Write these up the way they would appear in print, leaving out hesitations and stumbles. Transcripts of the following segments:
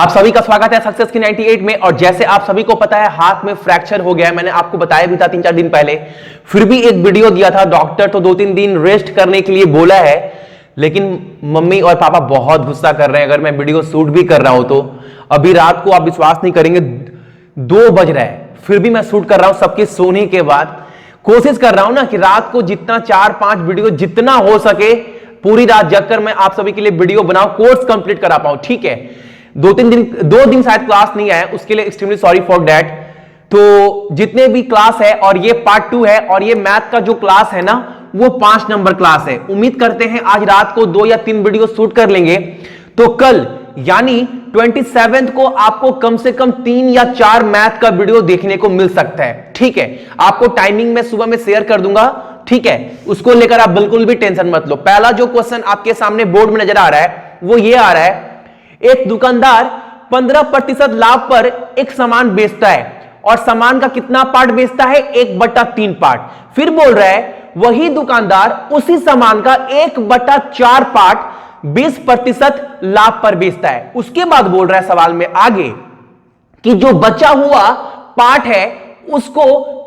आप सभी का स्वागत है सक्सेस की 98 में। और जैसे आप सभी को पता है हाथ में फ्रैक्चर हो गया है, मैंने आपको बताया भी था 3-4 दिन पहले, फिर भी एक वीडियो दिया था। डॉक्टर तो 2-3 दिन रेस्ट करने के लिए बोला है, लेकिन मम्मी और पापा बहुत गुस्सा कर रहे हैं अगर मैं वीडियो शूट भी कर रहा हूं तो। अभी रात को आप विश्वास नहीं करेंगे 2 बज रहा है, फिर भी मैं शूट कर रहा हूं सबके सोने के बाद। कोशिश कर रहा हूं ना कि रात को जितना 4-5 वीडियो जितना हो सके पूरी रात जगकर मैं आप सभी के लिए वीडियो बनाऊं, कोर्स कंप्लीट करा पाऊं। ठीक है, 2 दिन शायद क्लास नहीं आया, उसके लिए एक्सट्रीमली सॉरी फॉर दैट। तो जितने भी क्लास है, और ये पार्ट 2 है, और ये मैथ का जो क्लास है ना वो 5 नंबर क्लास है। उम्मीद करते हैं आज रात को 2 या 3 वीडियो शूट कर लेंगे, तो कल यानी 27 को आपको कम से कम 3 या 4 मैथ का वीडियो देखने को मिल सकता है। ठीक है, आपको टाइमिंग में सुबह में शेयर कर दूंगा। ठीक है, उसको लेकर आप बिल्कुल भी टेंशन मत लो। पहला जो क्वेश्चन आपके सामने बोर्ड में नजर आ रहा है वो ये आ रहा है, एक दुकानदार 15% लाभ पर एक सामान बेचता है और सामान का कितना पार्ट बेचता है? 1/3 पार्ट। फिर बोल रहा है वही दुकानदार उसी सामान का 1/4 पार्ट 20% लाभ पर बेचता है। उसके बाद बोल रहा है सवाल में आगे कि जो बचा हुआ पार्ट है उसको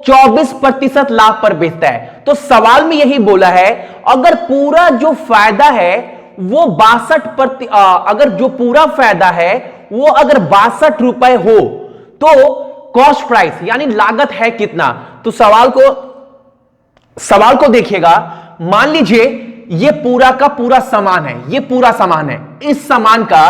24% लाभ पर बेचता है। तो सवाल में यही बोला है अगर पूरा जो फायदा है वो 62%, अगर जो पूरा फायदा है वो अगर 62 रुपए हो तो कॉस्ट प्राइस यानी लागत है कितना? तो सवाल को देखिएगा। मान लीजिए ये पूरा का पूरा सामान है, ये पूरा सामान है, इस सामान का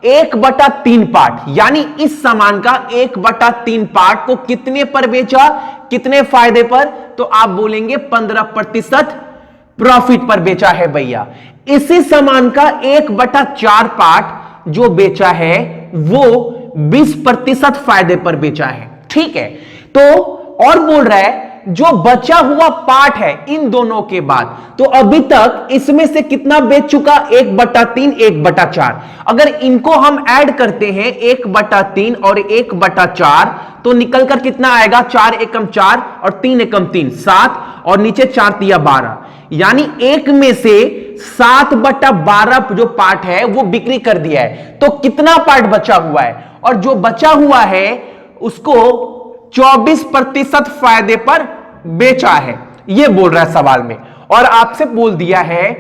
1/3 पार्ट, यानी इस सामान का 1/3 पार्ट को कितने पर बेचा, कितने फायदे पर? तो आप बोलेंगे 15% प्रॉफिट पर बेचा है भैया। इसी सामान का 1/4 पार्ट जो बेचा है वो 20% फायदे पर बेचा है। ठीक है, तो और बोल रहा है जो बचा हुआ पार्ट है इन दोनों के बाद, तो अभी तक इसमें से कितना बेच चुका? 1/3, 1/4। अगर इनको हम ऐड करते हैं 1/3 और 1/4 तो निकलकर कितना आएगा? 4 एकम 4 और 3 एकम 3, 7, और नीचे 4 तिया 12, यानी एक में से 7/12 जो पार्ट है वो बिक्री कर दिया है। तो कितना पार्ट बचा हुआ है? और जो बचा हुआ है उसको 24% फायदे पर बेचा है, ये बोल रहा है सवाल में। और आपसे बोल दिया है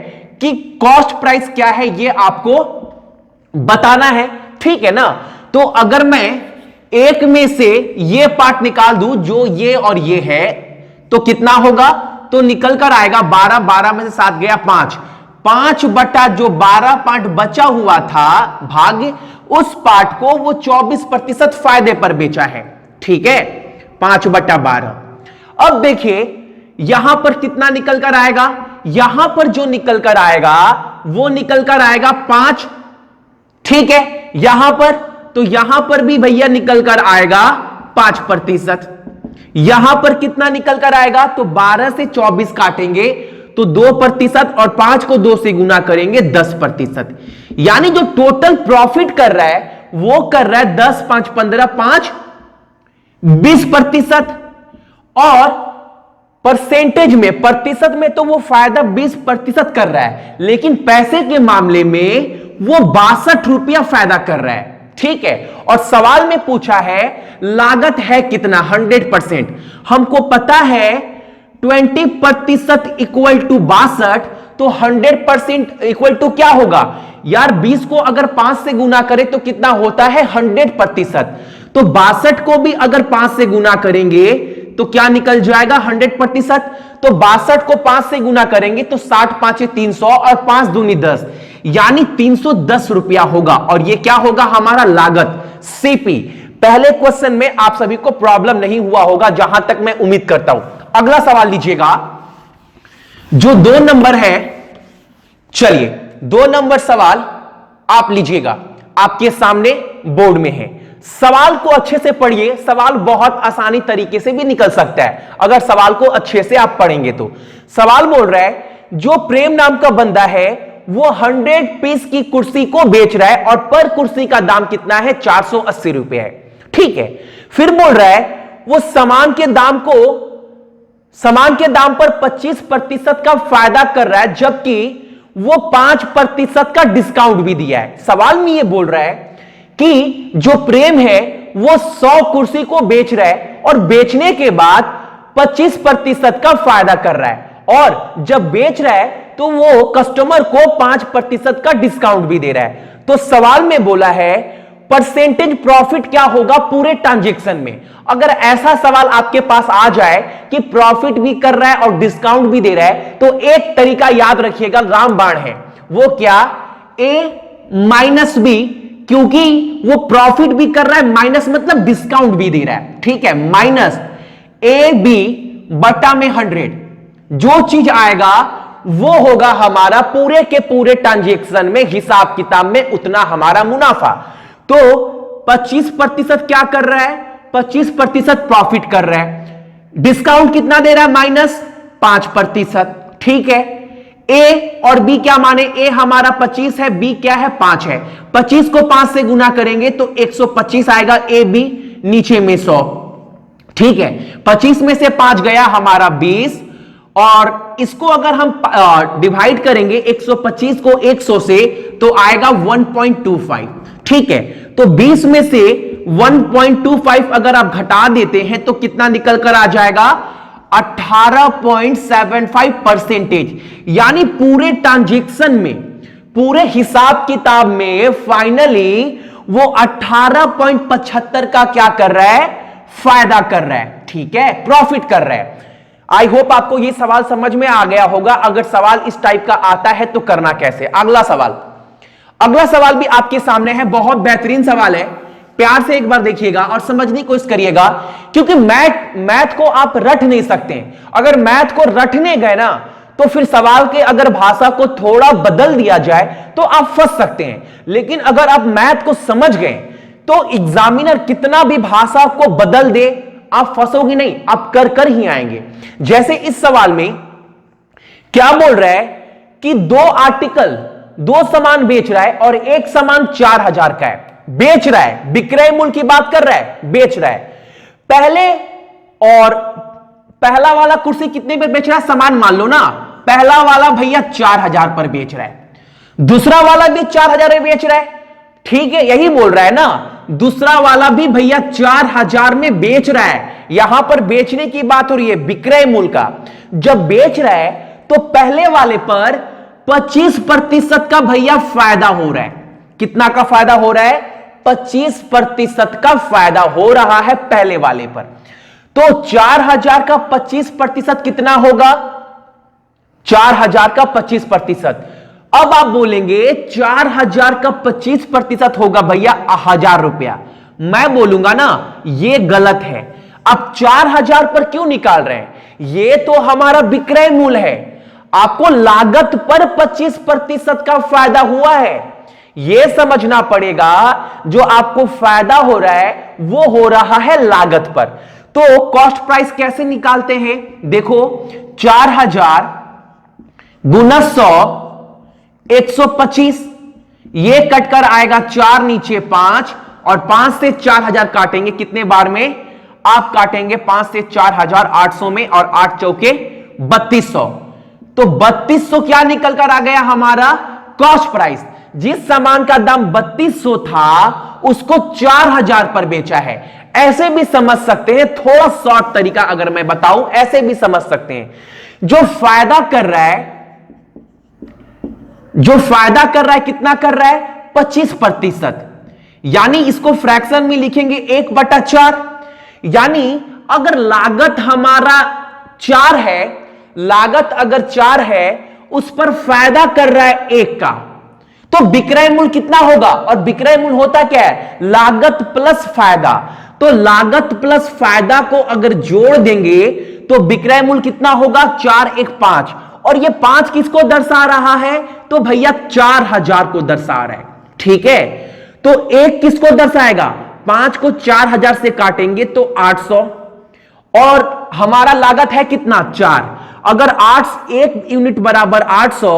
कि कॉस्ट प्राइस क्या है ये आपको बताना है। ठीक है ना? तो अगर मैं एक में से ये पार्ट निकाल दूं जो ये और ये है तो कितना होगा? तो निकल कर आएगा 12, 12 में से 7 गया 5, 5/12 पार्ट बचा हुआ था भाग्य उस पार्ट को वो 24% फायदे पर बेचा है। ठीक है, 5/12। अब देखिए यहां पर कितना निकल कर आएगा? यहां पर जो निकल कर आएगा वो निकल कर आएगा 5। ठीक है, यहां पर तो यहां पर भी भैया निकल कर आएगा 5%। यहां पर कितना निकल कर आएगा? तो 12 से 24 काटेंगे तो 2% और 5 को 2 से गुना करेंगे 10%। यानी जो टोटल प्रॉफिट कर रहा है वो कर रहा है 10, 5, 15, 5, 20%। और परसेंटेज में, प्रतिशत में तो वो फायदा 20% कर रहा है, लेकिन पैसे के मामले में वो 62 रुपया फायदा कर रहा है। ठीक है, और सवाल में पूछा है लागत है कितना? 100%। हमको पता है 20% इक्वल टू 62, तो 100% इक्वल टू क्या होगा यार? 20 को अगर 5 से गुना करें तो कितना होता है? 100%। तो 62 को भी अगर 5 से गुना करेंगे तो क्या निकल जाएगा? 100%। तो 62 को 5 से गुना करेंगे तो 60 5 300 और 5 दूनी 10, यानी 310 रुपया होगा। और ये क्या होगा? हमारा लागत सीपी। पहले क्वेश्चन में आप सभी को प्रॉब्लम नहीं हुआ होगा जहां तक मैं उम्मीद करता हूं। अगला सवाल लीजिएगा, जो 2 नंबर है। चलिए 2 नंबर सवाल आप लीजिएगा, आपके सामने बोर्ड में है। सवाल को अच्छे से पढ़िए, सवाल बहुत आसानी तरीके से भी निकल सकता है अगर सवाल को अच्छे से आप पढ़ेंगे तो। सवाल बोल रहा है जो प्रेम नाम का बंदा है वो 100 पीस की कुर्सी को बेच रहा है और पर कुर्सी का दाम कितना है? 480 रुपए है। ठीक है, फिर बोल रहा है वो सामान के दाम पर 25% का फायदा कर रहा है, जबकि वो 5% का डिस्काउंट भी दिया है। सवाल में ये बोल रहा है कि जो प्रेम है वो 100 कुर्सी को बेच रहा है और बेचने के बाद 25% का फायदा कर रहा है, और जब बेच रहा है तो वो कस्टमर को 5% का डिस्काउंट भी दे रहा है। तो सवाल में बोला है परसेंटेज प्रॉफिट क्या होगा पूरे ट्रांजैक्शन में। अगर ऐसा सवाल आपके पास आ जाए कि प्रॉफिट भी कर रहा है और डिस्काउंट भी दे रहा है, तो एक तरीका याद रखिएगा, रामबाण है। वो क्या? ए माइनस बी, क्योंकि वो प्रॉफिट भी कर रहा है, माइनस मतलब डिस्काउंट भी दे रहा है, ठीक है। माइनस ए बी बटा में 100, जो चीज आएगा वो होगा हमारा पूरे के पूरे ट्रांजैक्शन में हिसाब किताब में उतना हमारा मुनाफा। तो 25% क्या कर रहा है? 25% प्रॉफिट कर रहा है। डिस्काउंट कितना दे रहा है? -5%, ठीक है। ए और बी क्या माने? ए हमारा 25 है, बी क्या है? 5 है। 25 को 5 से गुना करेंगे तो 125 आएगा, ए बी नीचे में 100, ठीक है। 25 में से 5 गया हमारा 20, और इसको अगर हम डिवाइड करेंगे 125 को 100 से तो आएगा 1.25, ठीक है। तो 20 में से 1.25 अगर आप घटा देते हैं तो कितना निकल कर आ जाएगा? 18.75%। यानी पूरे ट्रांजैक्शन में, पूरे हिसाब किताब में फाइनली वो 18.75 का क्या कर रहा है? फायदा कर रहा है, ठीक है, प्रॉफिट कर रहा है। आई होप आपको ये सवाल समझ में आ गया होगा। अगर सवाल इस टाइप का आता है तो करना कैसे। अगला सवाल भी आपके सामने है, बहुत बेहतरीन सवाल है। प्यार से एक बार देखिएगा और समझने की कोशिश करिएगा, क्योंकि मैथ को आप रट नहीं सकते। अगर मैथ को रटने गए ना तो फिर सवाल के अगर भाषा को थोड़ा बदल दिया जाए तो आप फंस सकते हैं। लेकिन अगर आप मैथ को समझ गए तो एग्जामिनर कितना भी भाषा को बदल दे, आप फंसोगे नहीं, आप कर ही आएंगे। जैसे इस सवाल में क्या बोल रहा है कि 2 आर्टिकल, 2 सामान बेच रहा है और एक सामान 4000 का है। बेच रहा है, विक्रय मूल्य की बात कर रहा है, बेच रहा है। पहला वाला कुर्सी कितने पर बेच रहा है? सामान मान लो ना, पहला वाला भैया 4000 पर बेच रहा है, दूसरा वाला भी 4000 में बेच रहा है, ठीक है, यही बोल रहा है ना। दूसरा वाला भी भैया 4000 में बेच रहा है। यहां पर बेचने की बात हो रही है, विक्रय मूल्य का। जब बेच रहा है तो पहले वाले पर 25% का भैया फायदा हो रहा है। कितना का फायदा हो रहा है? 25% का फायदा हो रहा है पहले वाले पर। तो 4000 का 25% कितना होगा? 4000 का 25%। अब आप बोलेंगे 4000 का 25% होगा भैया 1000 रुपया। मैं बोलूंगा ना ये गलत है। अब 4000 पर क्यों निकाल रहे हैं? ये तो हमारा विक्रय मूल्य है। आपको लागत पर 25% का फायदा हुआ है। यह समझना पड़ेगा जो आपको फायदा हो रहा है वो हो रहा है लागत पर। तो कॉस्ट प्राइस कैसे निकालते हैं? देखो 4000 गुना 100 125, ये कटकर आएगा 4 नीचे 5, और 5 से 4000 काटेंगे कितने बार में? आप काटेंगे 5 से 4000 800 में, और 8 चौके 3200। तो 3200 क्या निकल कर आ गया हमारा? Cost price. जिस सामान का दाम 3200 था उसको 4000 पर बेचा है। ऐसे भी समझ सकते हैं, थोड़ा शॉर्ट तरीका अगर मैं बताऊं, ऐसे भी समझ सकते हैं। जो फायदा कर रहा है कितना कर रहा है? 25%। यानी इसको फ्रैक्शन में लिखेंगे 1/4। यानी अगर लागत हमारा 4 है, लागत अगर 4 है, उस पर फायदा कर रहा है 1 का, तो विक्रय मूल्य कितना होगा? और विक्रय मूल्य होता क्या है? लागत प्लस फायदा। तो लागत प्लस फायदा को अगर जोड़ देंगे तो विक्रय मूल्य कितना होगा? 4 1 5। और ये 5 किसको दर्शा रहा है? तो भैया 4000 को दर्शा रहा है, ठीक है। तो 1 किसको दर्शाएगा? 5 को 4000 से काटेंगे तो 800, और हमारा लागत है कितना? 4। अगर 1 यूनिट बराबर 800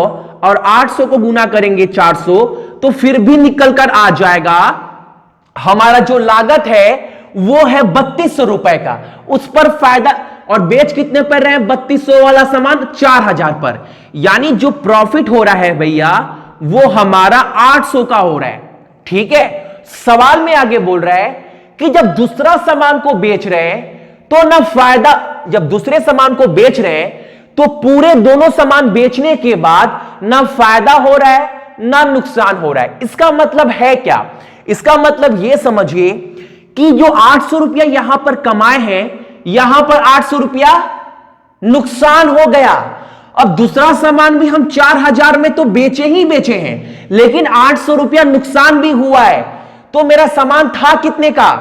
और 800 को गुना करेंगे 400, तो फिर भी निकल कर आ जाएगा हमारा जो लागत है वो है 3200 रुपए का। उस पर फायदा, और बेच कितने पर रहे हैं? 3200 वाला सामान 4000 पर। यानी जो प्रॉफिट हो रहा है भैया वो हमारा 800 का हो रहा है, ठीक है। सवाल में आगे बोल रहा है कि जब दूसरा सामान को बेच रहे हैं तो ना फायदा, जब दूसरे सामान को बेच रहे हैं तो पूरे दोनों सामान बेचने के बाद ना फायदा हो रहा है ना नुकसान हो रहा है। इसका मतलब है क्या? इसका मतलब यह समझिए कि जो 800 रुपया यहां पर कमाए हैं, यहां पर 800 रुपया नुकसान हो गया। अब दूसरा सामान भी हम 4000 में तो बेचे ही बेचे हैं, लेकिन 800 रुपया नुकसान भी हुआ है। तो मेरा सामान था कितने का?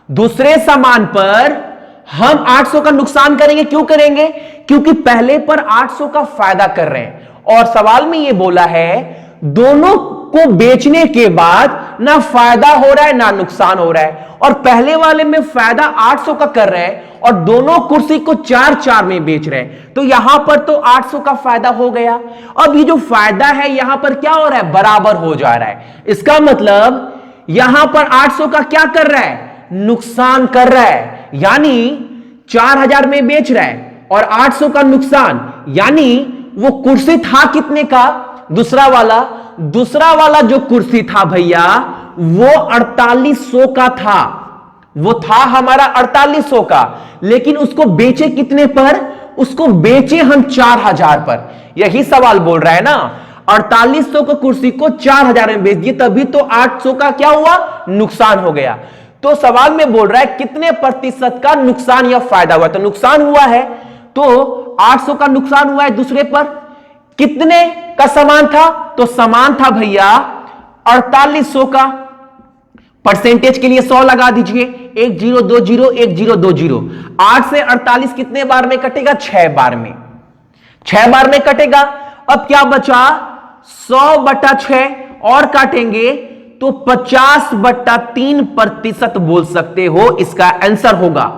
दूसरे सामान पर हम 800 का नुकसान करेंगे। क्यों करेंगे? क्योंकि पहले पर 800 का फायदा कर रहे हैं। और सवाल में यह बोला है दोनों को बेचने के बाद ना फायदा हो रहा है ना नुकसान हो रहा है। और पहले वाले में फायदा 800 का कर रहे हैं और दोनों कुर्सी को 4-4 में बेच रहे हैं, तो यहां पर तो 800 का फायदा हो गया। अब ये जो फायदा है यहां पर क्या हो रहा है? बराबर हो जा रहा है। इसका मतलब यहां पर 800 का क्या कर रहा है? नुकसान कर रहा है। यानी 4000 में बेच रहा है और 800 का नुकसान, यानी वो कुर्सी था कितने का? दूसरा वाला जो कुर्सी था भैया वो 4800 का था। वो था हमारा 4800 का, लेकिन उसको बेचे कितने पर? उसको बेचे हम 4000 पर। यही सवाल बोल रहा है ना, 4800 को कुर्सी को 4000 में बेच दिए, तभी तो 800 का क्या हुआ? नुकसान हो गया। तो सवाल में बोल रहा है कितने प्रतिशत का नुकसान या फायदा हुआ? तो नुकसान हुआ है, तो 800 का नुकसान हुआ है दूसरे पर। कितने का सामान था? तो सामान था भैया 4800 का। परसेंटेज के लिए 100 लगा दीजिए, 1020 1020। 8 से 48 कितने बार में कटेगा? 6 बार में। 6 बार में कटेगा। अब क्या बचा? 100/6 और काटेंगे तो 50/3% बोल सकते हो इसका आंसर होगा।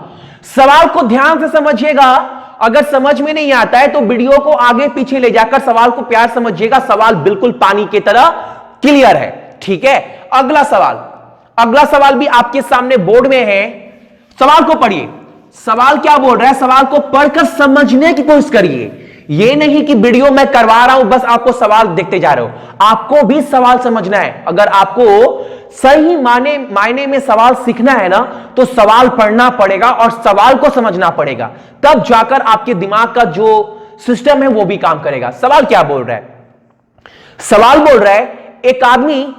सवाल को ध्यान से समझिएगा। अगर समझ में नहीं आता है तो वीडियो को आगे पीछे ले जाकर सवाल को प्यार समझिएगा। सवाल बिल्कुल पानी की तरह क्लियर है, ठीक है। अगला सवाल भी आपके सामने बोर्ड में है। सवाल को पढ़िए। सवाल क्या बोल रहा है? सवाल को पढ़कर समझने की कोशिश करिए। यह नहीं कि वीडियो मैं करवा रहा हूं बस आपको सवाल देखते जा रहे हो, आपको भी सवाल समझना है। अगर आपको सही मायने में सवाल सीखना है ना, तो सवाल पढ़ना पड़ेगा और सवाल को समझना पड़ेगा, तब जाकर आपके दिमाग का जो सिस्टम है वो भी काम करेगा। सवाल क्या बोल रहा है? सवाल बोल रहा है एक आदमी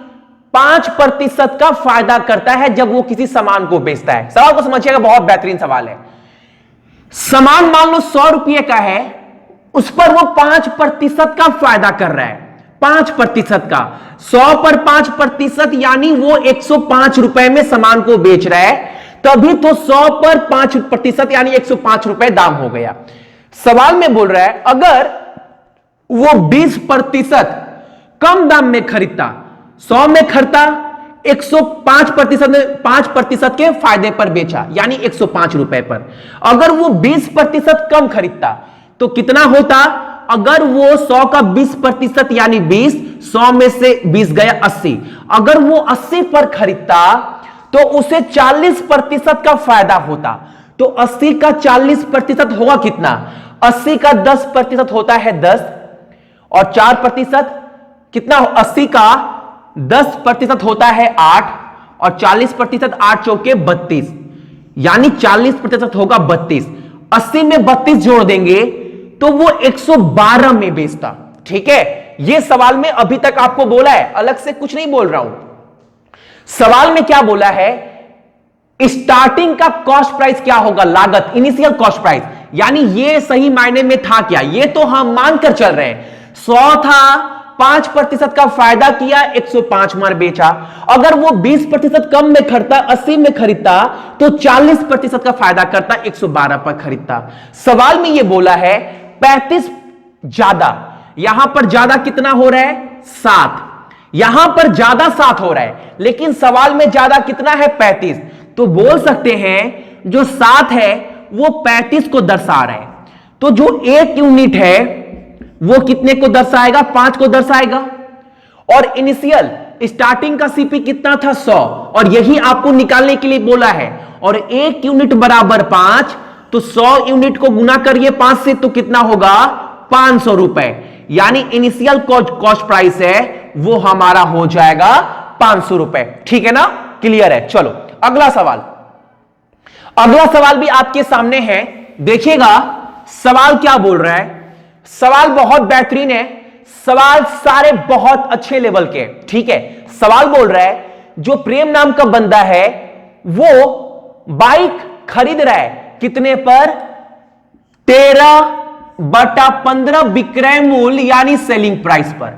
5% का फायदा करता है जब वो किसी सामान को बेचता है। सवाल को समझिएगा, बहुत बेहतरीन सवाल है। सामान मान लो 100 रुपये का है, उस पर वो 5% का फायदा कर रहा है। 5% का, 100 पर 5% यानी वो 105 रुपए में सामान को बेच रहा है, तभी तो 100 पर 5% यानी 105 रुपए दाम हो गया। सवाल में बोल रहा है अगर वो 20% कम दाम में खरीदता, 100 में खरीदता, 5% के फायदे पर बेचा यानी 105 रुपए पर। अगर वो 20% कम खरीदता तो कितना होता? अगर वो 100 का 20% यानी 20, 100 में से 20 गया 80। अगर वो 80 पर खरीदता तो उसे 40% का फायदा होता। तो 80 का 40% होगा कितना? 80 का 10% होता है 10 और 4% कितना? 80 का 10% होता है 8 और 40% 8 चौके 32, यानी 40% होगा 32। 80 में 32 जोड़ देंगे तो वो 112 में बेचता। ठीक है, ये सवाल में अभी तक आपको बोला है, अलग से कुछ नहीं बोल रहा हूं। सवाल में क्या बोला है? स्टार्टिंग का कॉस्ट प्राइस क्या होगा? लागत, इनिशियल कॉस्ट प्राइस, यानी ये सही मायने में था क्या? ये तो हम मानकर चल रहे हैं 100 था, 5% का फायदा किया, 105 मार बेचा। अगर वो 20% कम में खरीदता, 80 में खरीदता, तो 40% का फायदा करता, 112 पर खरीदता। सवाल में ये बोला है 35 ज्यादा, यहां पर ज्यादा कितना हो रहा है? 7। यहां पर ज्यादा 7 हो रहा है, लेकिन सवाल में ज्यादा कितना है? 35। तो बोल सकते हैं जो 7 है वो 35 को दर्शा रहा है। तो जो 1 यूनिट है वो कितने को दर्शाएगा? 5 को दर्शाएगा। और इनिशियल स्टार्टिंग का सीपी कितना था? 100, और यही आपको निकालने के लिए बोला है। और 1 यूनिट बराबर 5, तो 100 यूनिट को गुना करिए 5 से, तो कितना होगा? 500 रुपए, यानी इनिशियल कॉस्ट प्राइस है वो हमारा हो जाएगा 500 रुपए। ठीक है ना? क्लियर है। चलो अगला सवाल, अगला सवाल भी आपके सामने है, देखिएगा सवाल क्या बोल रहा है। सवाल बहुत बेहतरीन है, सवाल सारे बहुत अच्छे लेवल के, ठीक है। सवाल बोल रहा है जो प्रेम नाम का बंदा है वो बाइक खरीद रहा है कितने पर, 13/15 विक्रय मूल्य यानी सेलिंग प्राइस पर।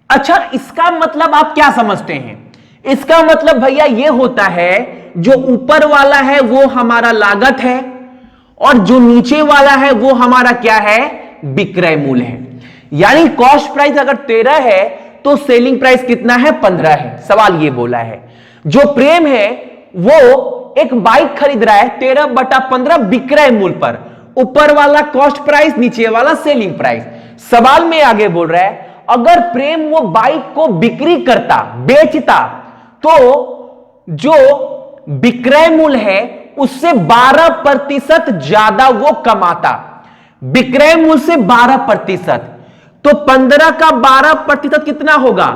अच्छा इसका मतलब आप क्या समझते हैं, इसका मतलब भैया ये होता है जो ऊपर वाला है वो हमारा लागत है और जो नीचे वाला है वो हमारा क्या है, विक्रय मूल्य है। यानी कॉस्ट प्राइस अगर 13 है तो सेलिंग प्राइस कितना है, 15 है। सवाल ये बोला है जो प्रेम है वो एक बाइक खरीद रहा है 13/15 विक्रय मूल्य पर, ऊपर वाला कॉस्ट प्राइस नीचे वाला सेलिंग प्राइस। सवाल में आगे बोल रहा है अगर प्रेम वो बाइक को बिक्री करता, बेचता, तो जो विक्रय मूल्य है उससे 12% ज्यादा वो कमाता, विक्रय मूल्य से 12%। तो 15 का 12% कितना होगा,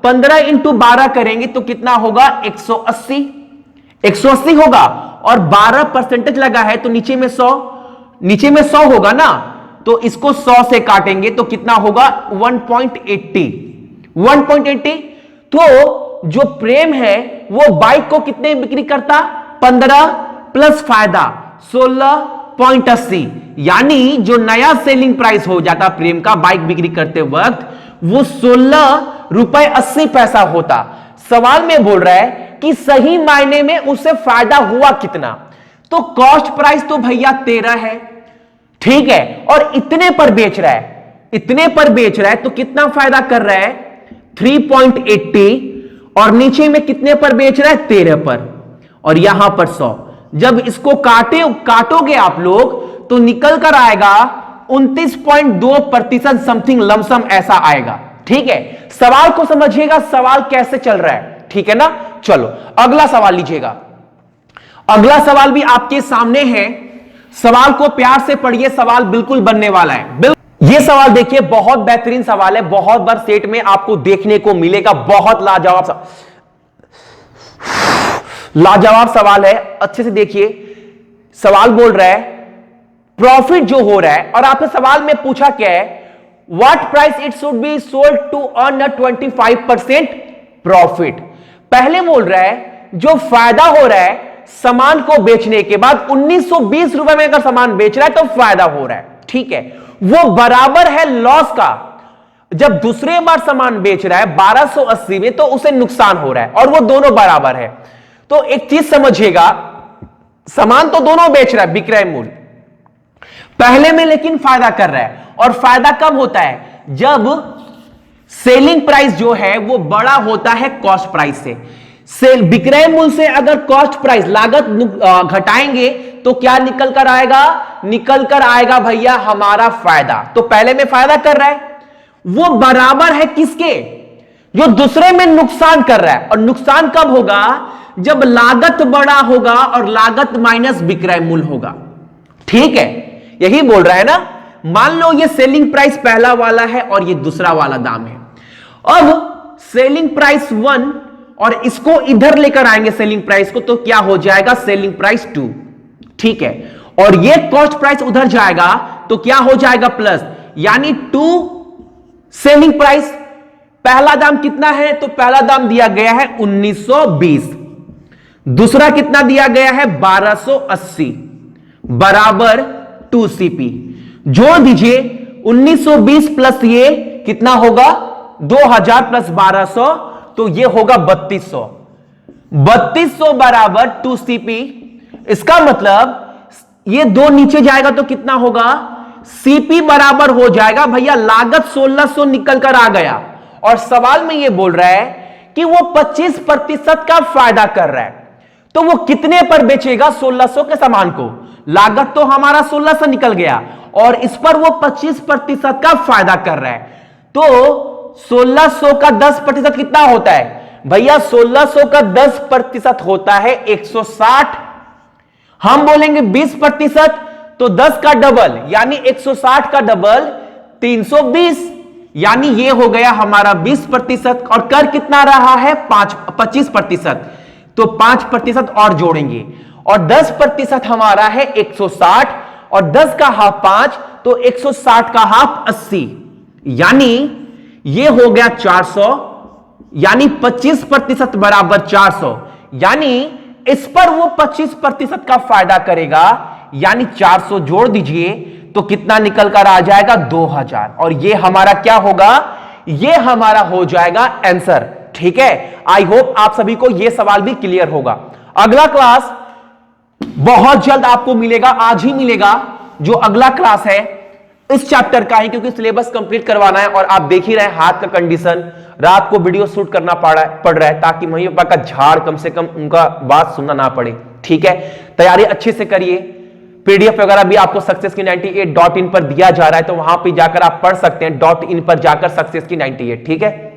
15 इंटू 12 करेंगे तो कितना होगा, 180 होगा। और 12% लगा है तो नीचे में 100 होगा ना, तो इसको 100 से काटेंगे तो कितना होगा, 1.80। तो जो प्रेम है वो बाइक को कितने बिक्री करता, 15 प्लस फायदा 16.80, यानी जो नया सेलिंग प्राइस हो जाता प्रेम का बाइक बिक्री करते वक्त वो 16 रुपए 80 पैसा होता। सवाल में बोल रहा है कि सही मायने में उसे फायदा हुआ कितना, तो कॉस्ट प्राइस तो भैया 13 है, ठीक है, और इतने पर बेच रहा है, तो कितना फायदा कर रहा है, 3.80, और नीचे में कितने पर बेच रहा है, 13 पर, और यहां पर 100। जब इसको काटोगे आप लोग तो निकल कर आएगा 29.2% समथिंग, लमसम ऐसा आएगा, ठीक है। सवाल को समझिएगा, सवाल कैसे चल रहा है, ठीक है ना। चलो अगला सवाल लीजिएगा, अगला सवाल भी आपके सामने है, सवाल को प्यार से पढ़िए, सवाल बिल्कुल बनने वाला है। ये सवाल देखिए बहुत बेहतरीन सवाल है, बहुत बार सेट में आपको देखने को मिलेगा, बहुत लाजवाब सवाल है। अच्छे से देखिए, सवाल बोल रहा है प्रॉफिट जो हो रहा है, और आपने सवाल में पूछा क्या है, what price it should be sold to earn 25% profit. पहले बोल रहा है जो फायदा हो रहा है सामान को बेचने के बाद 1920 रुपए में अगर सामान बेच रहा है तो फायदा हो रहा है, ठीक है, वो बराबर है लॉस का। जब दूसरे बार सामान बेच रहा है 1280 में तो उसे नुकसान हो रहा है, और वो दोनों बराबर है। तो एक चीज समझिएगा, सामान तो दोनों बेच रहा है विक्रय मूल्य, पहले में लेकिन फायदा कर रहा है, और फायदा कब होता है, जब सेलिंग प्राइस जो है वो बड़ा होता है कॉस्ट प्राइस से। विक्रय मूल्य से अगर कॉस्ट प्राइस लागत घटाएंगे तो क्या निकल कर आएगा, भैया हमारा फायदा। तो पहले में फायदा कर रहा है, वो बराबर है किसके, जो दूसरे में नुकसान कर रहा है। और नुकसान कब होगा, जब लागत बड़ा होगा और लागत माइनस विक्रय मूल्य होगा, ठीक है, यही बोल रहा है ना। मान लो ये सेलिंग प्राइस पहला वाला है और ये दूसरा वाला दाम है। अब सेलिंग प्राइस 1 और इसको इधर लेकर आएंगे सेलिंग प्राइस को, तो क्या हो जाएगा, सेलिंग प्राइस 2, ठीक है, और ये कॉस्ट प्राइस उधर जाएगा तो क्या हो जाएगा, प्लस, यानी 2 सेलिंग प्राइस। पहला दाम कितना है, तो पहला दाम दिया गया है 1920, दूसरा कितना दिया गया है 1280, बराबर 2 CP। जोड़ दीजिए 1920 प्लस ये कितना होगा, 2000 प्लस 1200, तो ये होगा 3200 बराबर 2 CP। इसका मतलब ये 2 नीचे जाएगा तो कितना होगा, CP बराबर हो जाएगा, भैया लागत 1600 निकल कर आ गया, और सवाल में ये बोल रहा है कि वो 25% का फायदा कर रहा है। तो वो कितने पर बेचेगा 1600 के सामान को, लागत तो हमारा 1600 निकल गया और इस पर वो 25% का फायदा कर रहा है। तो 1600 का 10% कितना होता है भैया, 1600 का 10% होता है 160। हम बोलेंगे 20% तो 10 का डबल यानी 160 का डबल 320, यानी ये हो गया हमारा 20%, और कर कितना रहा है 25%। तो तो 5% और जोड़ेंगे और 10% हमारा है 160 और 10 का हाफ 5 तो 160 का हाफ 80, यानी ये हो गया 400, यानी 25% बराबर 400, यानी इस पर वो 25% का फायदा करेगा, यानी 400 जोड़ दीजिए तो कितना निकल कर आ जाएगा 2000, और ये हमारा क्या होगा, ये हमारा हो जाएगा आंसर। ठीक है, आई होप आप सभी को यह सवाल भी क्लियर होगा। अगला क्लास बहुत जल्द आपको मिलेगा, आज ही मिलेगा। जो अगला क्लास है इस चैप्टर का है, क्योंकि सिलेबस कंप्लीट करवाना है और आप देख ही रहे हैं हाथ का कंडीशन, रात को वीडियो शूट करना पड़ रहा है ताकि मम्मी पापा का झाड़ कम से कम उनका बात सुनना ना पड़े। ठीक है, तैयारी अच्छे से करिए। पीडीएफ वगैरह भी आपको सक्सेस की 98.in पर दिया जा रहा है, तो वहां पे जाकर आप पढ़ सकते हैं, .in पर जाकर सक्सेस की 98। ठीक है।